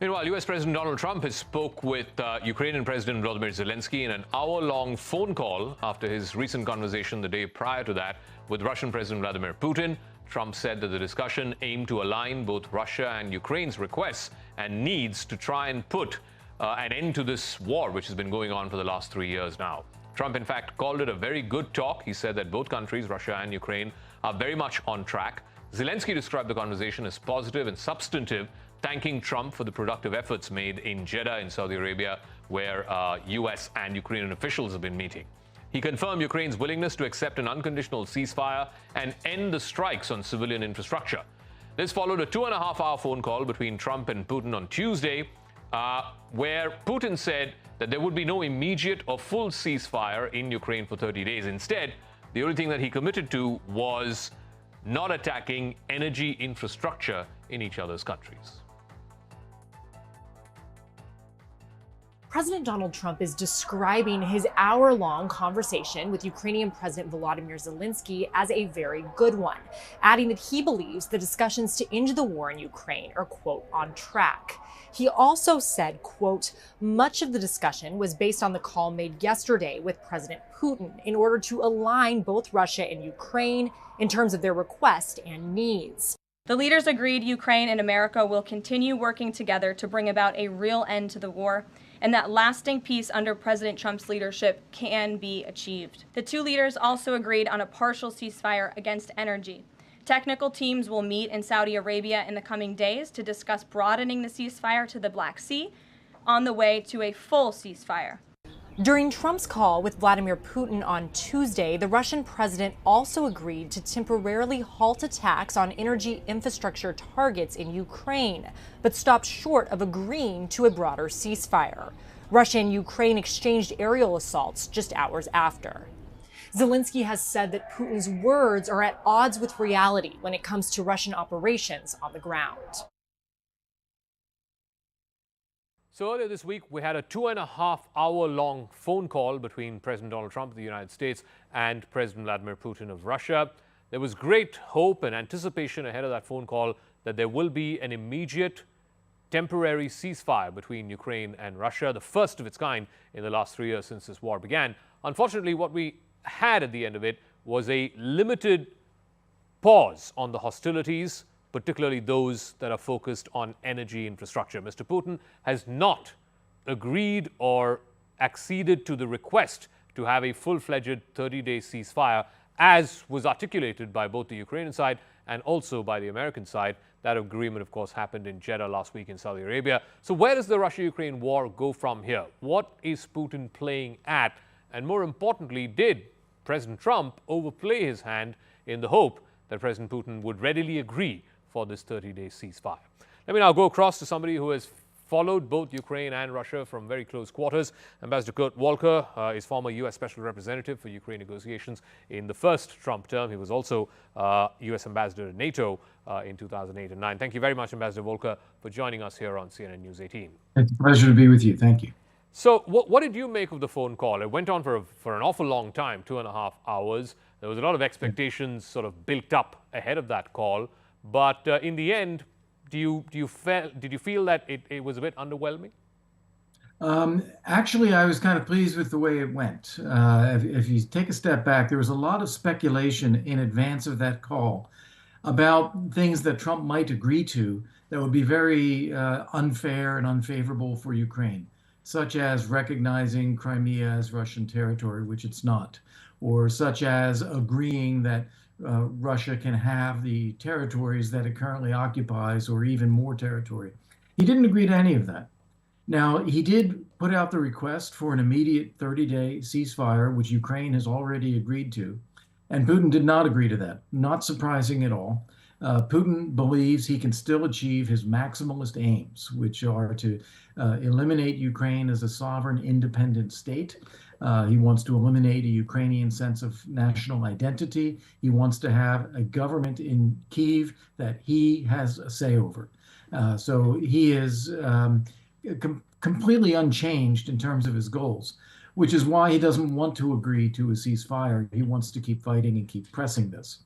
Meanwhile, U.S. President Donald Trump has spoke with Ukrainian President Volodymyr Zelensky in an hour-long phone call after his recent conversation the day prior to that with Russian President Vladimir Putin. Trump said that the discussion aimed to align both Russia and Ukraine's requests and needs to try and put an end to this war, which has been going on for the last 3 years now. Trump, in fact, called it a very good talk. He said that both countries, Russia and Ukraine, are very much on track. Zelensky described the conversation as positive and substantive, thanking Trump for the productive efforts made in Jeddah in Saudi Arabia, where U.S. and Ukrainian officials have been meeting. He confirmed Ukraine's willingness to accept an unconditional ceasefire and end the strikes on civilian infrastructure. This followed a 2.5-hour phone call between Trump and Putin on Tuesday, where Putin said that there would be no immediate or full ceasefire in Ukraine for 30 days. Instead, the only thing that he committed to was not attacking energy infrastructure in each other's countries. President Donald Trump is describing his hour-long conversation with Ukrainian President Volodymyr Zelensky as a very good one, adding that he believes the discussions to end the war in Ukraine are, quote, on track. He also said, quote, much of the discussion was based on the call made yesterday with President Putin in order to align both Russia and Ukraine in terms of their requests and needs. The leaders agreed Ukraine and America will continue working together to bring about a real end to the war, and that lasting peace under President Trump's leadership can be achieved. The two leaders also agreed on a partial ceasefire against energy. Technical teams will meet in Saudi Arabia in the coming days to discuss broadening the ceasefire to the Black Sea on the way to a full ceasefire. During Trump's call with Vladimir Putin on Tuesday, the Russian president also agreed to temporarily halt attacks on energy infrastructure targets in Ukraine, but stopped short of agreeing to a broader ceasefire. Russia and Ukraine exchanged aerial assaults just hours after. Zelensky has said that Putin's words are at odds with reality when it comes to Russian operations on the ground. So earlier this week, we had a 2.5-hour-long phone call between President Donald Trump of the United States and President Vladimir Putin of Russia. There was great hope and anticipation ahead of that phone call that there will be an immediate temporary ceasefire between Ukraine and Russia, the first of its kind in the last 3 years since this war began. Unfortunately, what we had at the end of it was a limited pause on the hostilities, particularly those that are focused on energy infrastructure. Mr. Putin has not agreed or acceded to the request to have a full-fledged 30-day ceasefire, as was articulated by both the Ukrainian side and also by the American side. That agreement, of course, happened in Jeddah last week in Saudi Arabia. So where does the Russia-Ukraine war go from here? What is Putin playing at? And more importantly, did President Trump overplay his hand in the hope that President Putin would readily agree for this 30-day ceasefire? Let me now go across to somebody who has followed both Ukraine and Russia from very close quarters. Ambassador Volker is former U.S. Special Representative for Ukraine negotiations in the first Trump term. He was also U.S. Ambassador to NATO in 2008 and 9. Thank you very much, Ambassador Volker, for joining us here on CNN News 18. It's a pleasure to be with you. Thank you. So what did you make of the phone call? It went on for an awful long time, 2.5 hours. There was a lot of expectations sort of built up ahead of that call. But in the end, did you feel that it was a bit underwhelming? Actually, I was kind of pleased with the way it went. If you take a step back, there was a lot of speculation in advance of that call about things that Trump might agree to that would be very unfair and unfavorable for Ukraine, such as recognizing Crimea as Russian territory, which it's not, or such as agreeing that Russia can have the territories that it currently occupies, or even more territory. He didn't agree to any of that. Now, he did put out the request for an immediate 30-day ceasefire, which Ukraine has already agreed to, and Putin did not agree to that. Not surprising at all. Putin believes he can still achieve his maximalist aims, which are to eliminate Ukraine as a sovereign, independent state. He wants to eliminate a Ukrainian sense of national identity. He wants to have a government in Kyiv that he has a say over. So he is completely unchanged in terms of his goals, which is why he doesn't want to agree to a ceasefire. He wants to keep fighting and keep pressing this.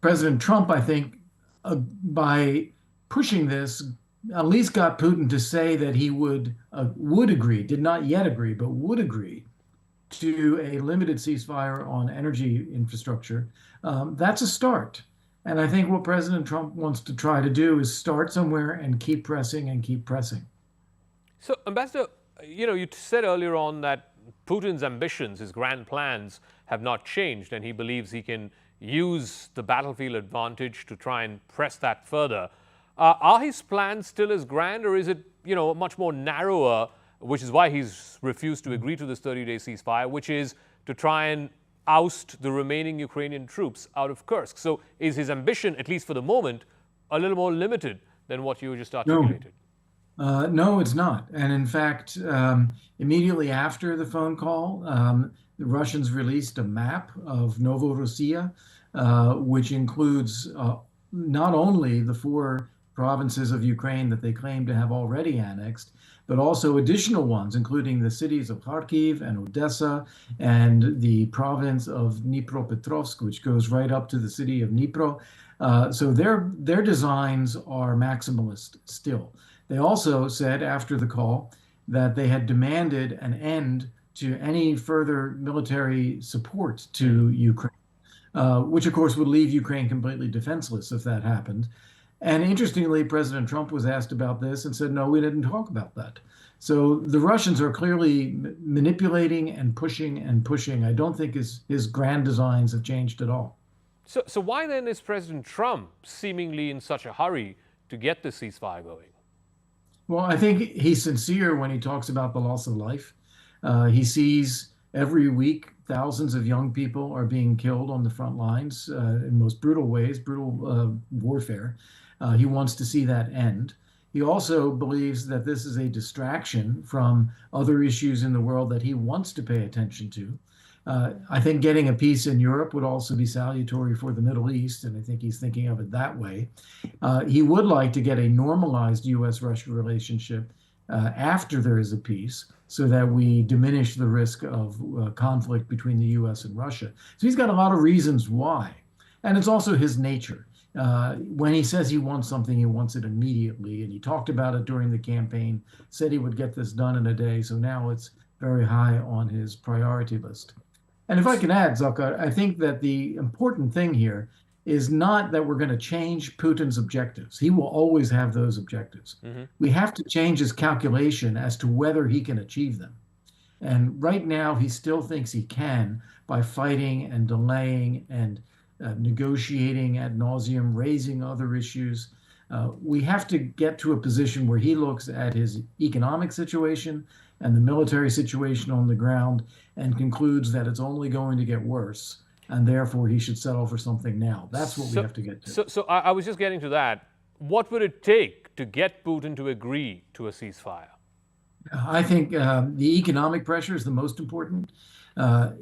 President Trump, I think, by pushing this, at least got Putin to say that he would agree, did not yet agree, but would agree to a limited ceasefire on energy infrastructure. That's a start. And I think what President Trump wants to try to do is start somewhere and keep pressing and keep pressing. So, Ambassador, you said earlier on that Putin's ambitions, his grand plans, have not changed, and he believes he can use the battlefield advantage to try and press that further. Are his plans still as grand, or is it, much more narrower, which is why he's refused to agree to this 30-day ceasefire, which is to try and oust the remaining Ukrainian troops out of Kursk? So is his ambition, at least for the moment, a little more limited than what you just articulated? No, it's not. And in fact, immediately after the phone call, the Russians released a map of Novorossiya, which includes not only the four provinces of Ukraine that they claim to have already annexed, but also additional ones, including the cities of Kharkiv and Odessa and the province of Dnipropetrovsk, which goes right up to the city of Dnipro. So their designs are maximalist still. They also said after the call that they had demanded an end to any further military support to Ukraine, which of course would leave Ukraine completely defenseless if that happened. And interestingly, President Trump was asked about this and said, no, we didn't talk about that. So the Russians are clearly manipulating and pushing and pushing. I don't think his grand designs have changed at all. So why then is President Trump seemingly in such a hurry to get the ceasefire going? Well, I think he's sincere when he talks about the loss of life. He sees every week thousands of young people are being killed on the front lines in most brutal ways, brutal warfare. He wants to see that end. He also believes that this is a distraction from other issues in the world that he wants to pay attention to. I think getting a peace in Europe would also be salutary for the Middle East, and I think he's thinking of it that way. He would like to get a normalized U.S.-Russia relationship after there is a peace, so that we diminish the risk of conflict between the U.S. and Russia. So he's got a lot of reasons why. And it's also his nature. When he says he wants something, he wants it immediately. And he talked about it during the campaign, said he would get this done in a day. So now it's very high on his priority list. And if I can add, Zakka, I think that the important thing here is not that we're going to change Putin's objectives. He will always have those objectives. Mm-hmm. We have to change his calculation as to whether he can achieve them. And right now, he still thinks he can by fighting and delaying and negotiating ad nauseum, raising other issues. We have to get to a position where he looks at his economic situation and the military situation on the ground and concludes that it's only going to get worse, and therefore he should settle for something now. That's what we have to get to. So I was just getting to that. What would it take to get Putin to agree to a ceasefire? I think the economic pressure is the most important.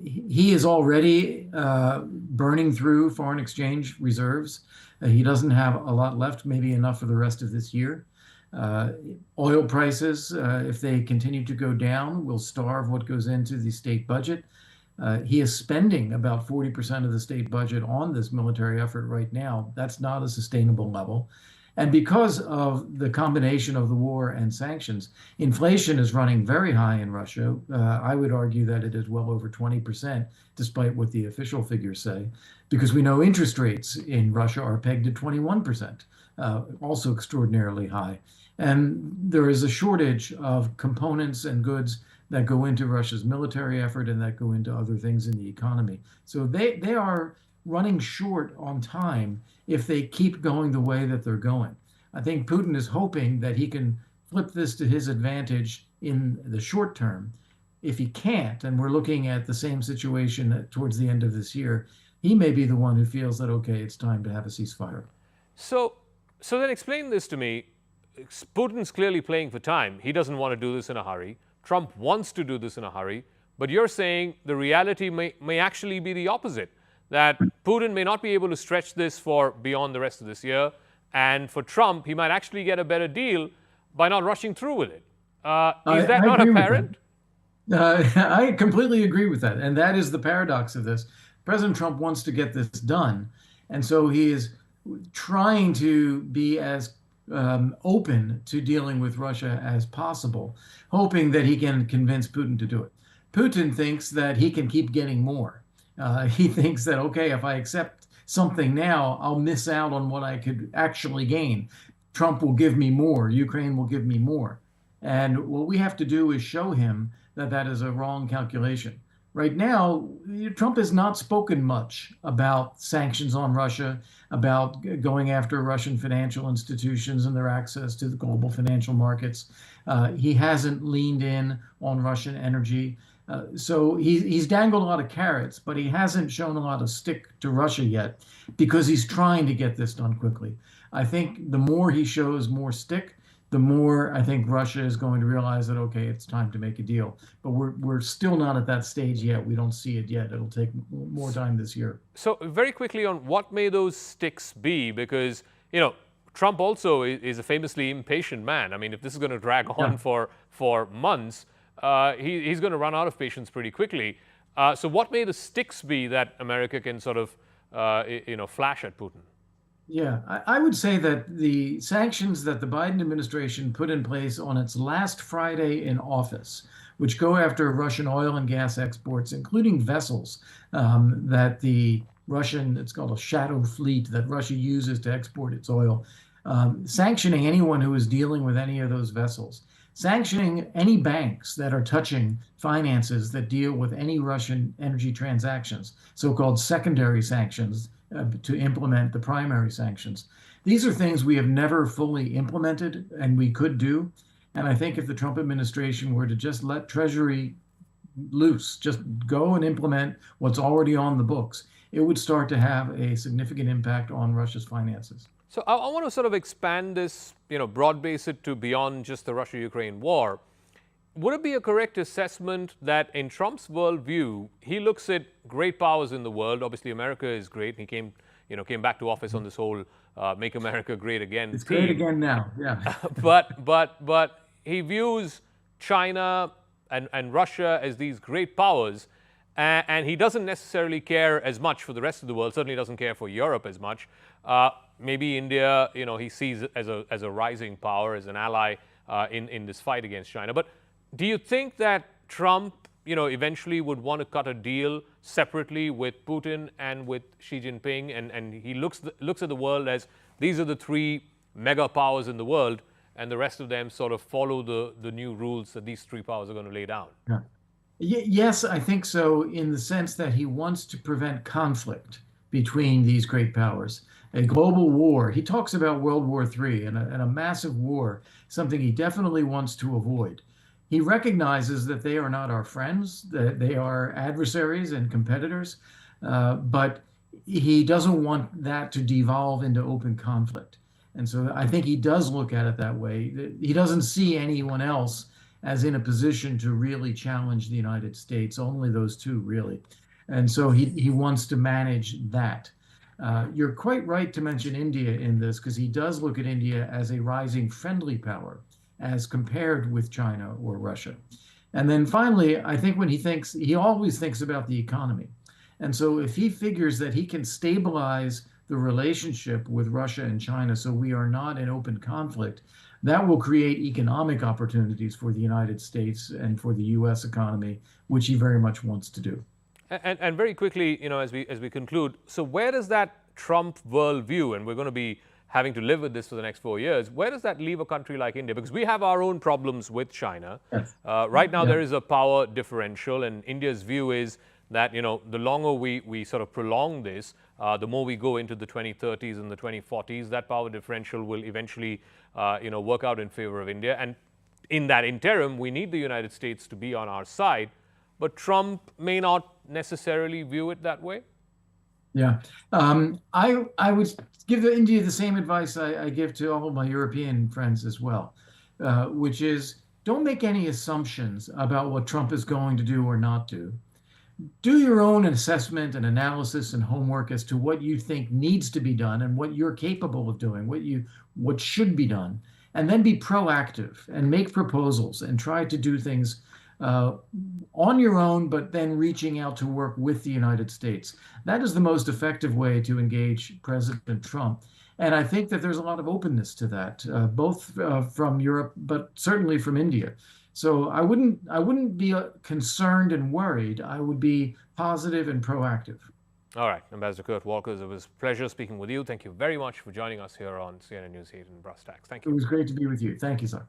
He is already burning through foreign exchange reserves. He doesn't have a lot left, maybe enough for the rest of this year. Oil prices, if they continue to go down, will starve what goes into the state budget. He is spending about 40% of the state budget on this military effort right now. That's not a sustainable level. And because of the combination of the war and sanctions, inflation is running very high in Russia. I would argue that it is well over 20%, despite what the official figures say, because we know interest rates in Russia are pegged at 21%, also extraordinarily high. And there is a shortage of components and goods that go into Russia's military effort and that go into other things in the economy. So they are running short on time if they keep going the way that they're going. I think Putin is hoping that he can flip this to his advantage in the short term. If he can't, and we're looking at the same situation towards the end of this year, he may be the one who feels that, okay, it's time to have a ceasefire. So then explain this to me. Putin's clearly playing for time. He doesn't want to do this in a hurry. Trump wants to do this in a hurry. But you're saying the reality may actually be the opposite, that Putin may not be able to stretch this for beyond the rest of this year. And for Trump, he might actually get a better deal by not rushing through with it. Is that not apparent? I completely agree with that. And that is the paradox of this. President Trump wants to get this done. And so he is trying to be as open to dealing with Russia as possible, hoping that he can convince Putin to do it. Putin thinks that he can keep getting more. He thinks that, okay, if I accept something now, I'll miss out on what I could actually gain. Trump will give me more, Ukraine will give me more. And what we have to do is show him that that is a wrong calculation. Right now, Trump has not spoken much about sanctions on Russia, about going after Russian financial institutions and their access to the global financial markets. He hasn't leaned in on Russian energy. So he's dangled a lot of carrots, but he hasn't shown a lot of stick to Russia yet because he's trying to get this done quickly. I think the more he shows more stick, the more I think Russia is going to realize that, okay, it's time to make a deal. But we're still not at that stage yet. We don't see it yet. It'll take more time this year. So very quickly on what may those sticks be, because, Trump also is a famously impatient man. I mean, if this is going to drag on for months, he's going to run out of patience pretty quickly. So what may the sticks be that America can sort of, flash at Putin? Yeah, I would say that the sanctions that the Biden administration put in place on its last Friday in office, which go after Russian oil and gas exports, including vessels that the Russian, it's called a shadow fleet that Russia uses to export its oil, sanctioning anyone who is dealing with any of those vessels, sanctioning any banks that are touching finances that deal with any Russian energy transactions, so-called secondary sanctions, to implement the primary sanctions. These are things we have never fully implemented and we could do. And I think if the Trump administration were to just let Treasury loose, just go and implement what's already on the books, it would start to have a significant impact on Russia's finances. So I want to sort of expand this, broad base it to beyond just the Russia-Ukraine war. Would it be a correct assessment that in Trump's worldview, he looks at great powers in the world? Obviously, America is great. He came back to office on this whole "Make America Great Again" It's theme. great again now, yeah. but he views China and Russia as these great powers, and he doesn't necessarily care as much for the rest of the world. Certainly doesn't care for Europe as much. Maybe India, he sees it as a rising power, as an ally in this fight against China. But do you think that Trump, eventually would want to cut a deal separately with Putin and with Xi Jinping, and he looks at the world as these are the three mega powers in the world, and the rest of them sort of follow the new rules that these three powers are going to lay down? Yeah. Yes, I think so, in the sense that he wants to prevent conflict between these great powers. A global war. He talks about World War III and a massive war, something he definitely wants to avoid. He recognizes that they are not our friends, that they are adversaries and competitors, but he doesn't want that to devolve into open conflict. And so I think he does look at it that way. He doesn't see anyone else as in a position to really challenge the United States, only those two really. And so he wants to manage that. You're quite right to mention India in this, because he does look at India as a rising friendly power as compared with China or Russia. And then finally, I think when he always thinks about the economy. And so if he figures that he can stabilize the relationship with Russia and China so we are not in open conflict, that will create economic opportunities for the United States and for the US economy, which he very much wants to do. And very quickly, as we conclude, so where does that Trump worldview, and we're going to be having to live with this for the next 4 years, where does that leave a country like India? Because we have our own problems with China. Yes. Right now, there is a power differential, and India's view is that, the longer we sort of prolong this, the more we go into the 2030s and the 2040s, that power differential will eventually, work out in favor of India. And in that interim, we need the United States to be on our side. But Trump may not necessarily view it that way. Yeah, I would give India the same advice I give to all of my European friends as well, which is don't make any assumptions about what Trump is going to do or not do. Do your own assessment and analysis and homework as to what you think needs to be done and what you're capable of doing, what should be done, and then be proactive and make proposals and try to do things on your own, but then reaching out to work with the United States. That is the most effective way to engage President Trump. And I think that there's a lot of openness to that, both from Europe, but certainly from India. So I wouldn't be concerned and worried. I would be positive and proactive. All right, Ambassador Kurt Volker, it was a pleasure speaking with you. Thank you very much for joining us here on CNN News 8 and Brass Tacks. Thank It you. was great to be with you. Thank you, sir.